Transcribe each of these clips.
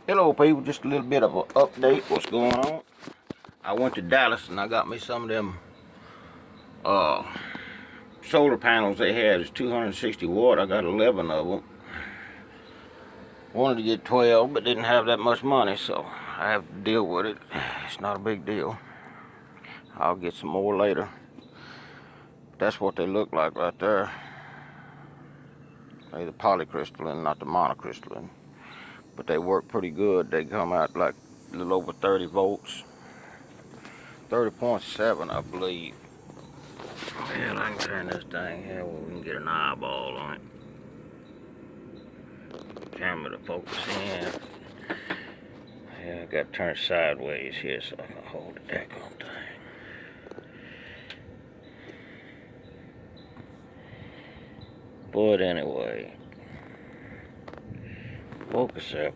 Hello people, just a little bit of an update. What's going on? I went to Dallas and I got me some of them solar panels they had. It's 260 watt. I got 11 of them. Wanted to get 12 but didn't have that much money, so I have to deal with it. It's not a big deal. I'll get some more later. That's what they look like right there. They're the polycrystalline, not the monocrystalline. But they work pretty good. They come out like a little over 30 volts. 30.7, I believe. Man, I can turn this thing here where we can get an eyeball on it. Camera to focus in. Yeah, I got to turn sideways here so I can hold the daggone thing. But anyway, focus up.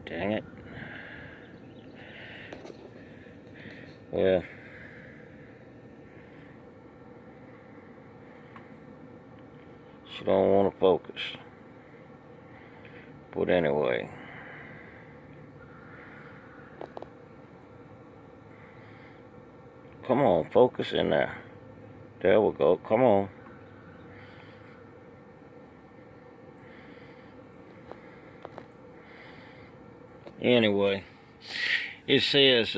Dang it. Well, she don't want to focus. But anyway, come on, focus in there. There we go. Come on. Anyway, it says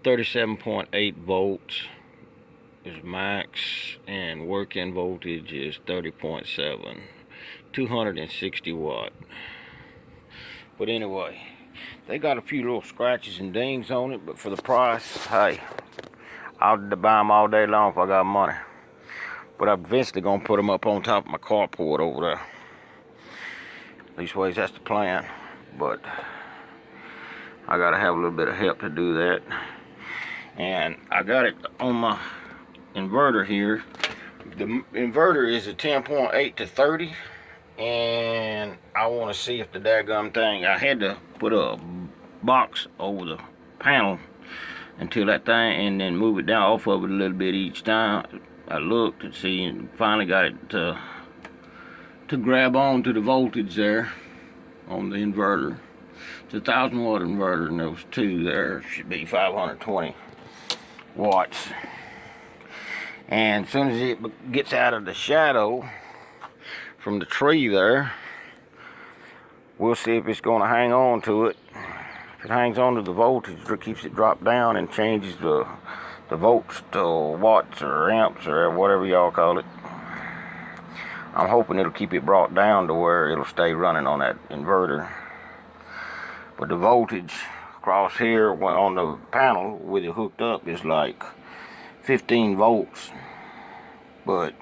37.8 volts is max, and working voltage is 30.7, 260 watt. But anyway, they got a few little scratches and dings on it, but for the price, hey, I'll buy them all day long if I got money. But I'm eventually gonna put them up on top of my carport over there. These ways, that's the plan. But I gotta have a little bit of help to do that. And I got it on my inverter here. The inverter is a 10.8 to 30, and I want to see if the daggum thing, I had to put a box over the panel until that thing, and then move it down off of it a little bit each time. I looked and see, and finally got it to grab on to the voltage there on the inverter. It's a 1,000 watt inverter, and there was two there. It should be 520 watts. And as soon as it gets out of the shadow from the tree there, we'll see if it's going to hang on to it. If it hangs on to the voltage, it keeps it dropped down and changes the volts to watts or amps or whatever y'all call it. I'm hoping it'll keep it brought down to where it'll stay running on that inverter. But the voltage across here on the panel with it hooked up is like 15 volts. But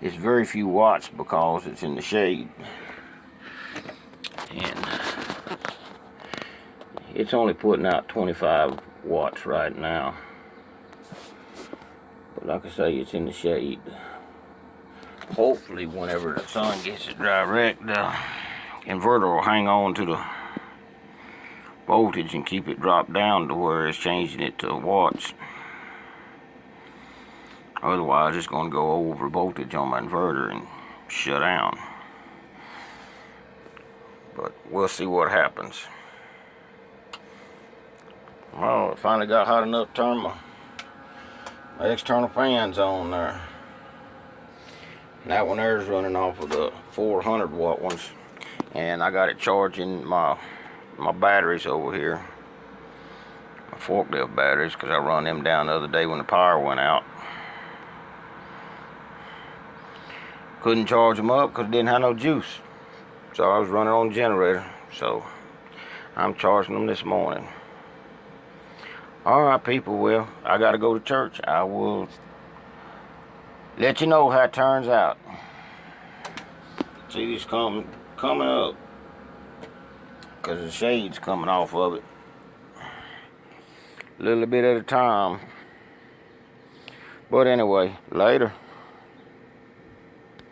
it's very few watts because it's in the shade. And it's only putting out 25 watts right now. But like I say, it's in the shade. Hopefully whenever the sun gets it direct, the inverter will hang on to the voltage and keep it dropped down to where it's changing it to watts. Otherwise it's going to go over voltage on my inverter and shut down. But we'll see what happens. Well, I finally got hot enough to turn my external fans on there. And that one there is running off of the 400 watt ones. And I got it charging my batteries over here. My forklift batteries, because I run them down the other day when the power went out. Couldn't charge them up because it didn't have no juice. So I was running on the generator. So I'm charging them this morning. Alright people, well, I gotta go to church. I will let you know how it turns out. See this coming up, because the shade's coming off of it. A little bit at a time. But anyway, later.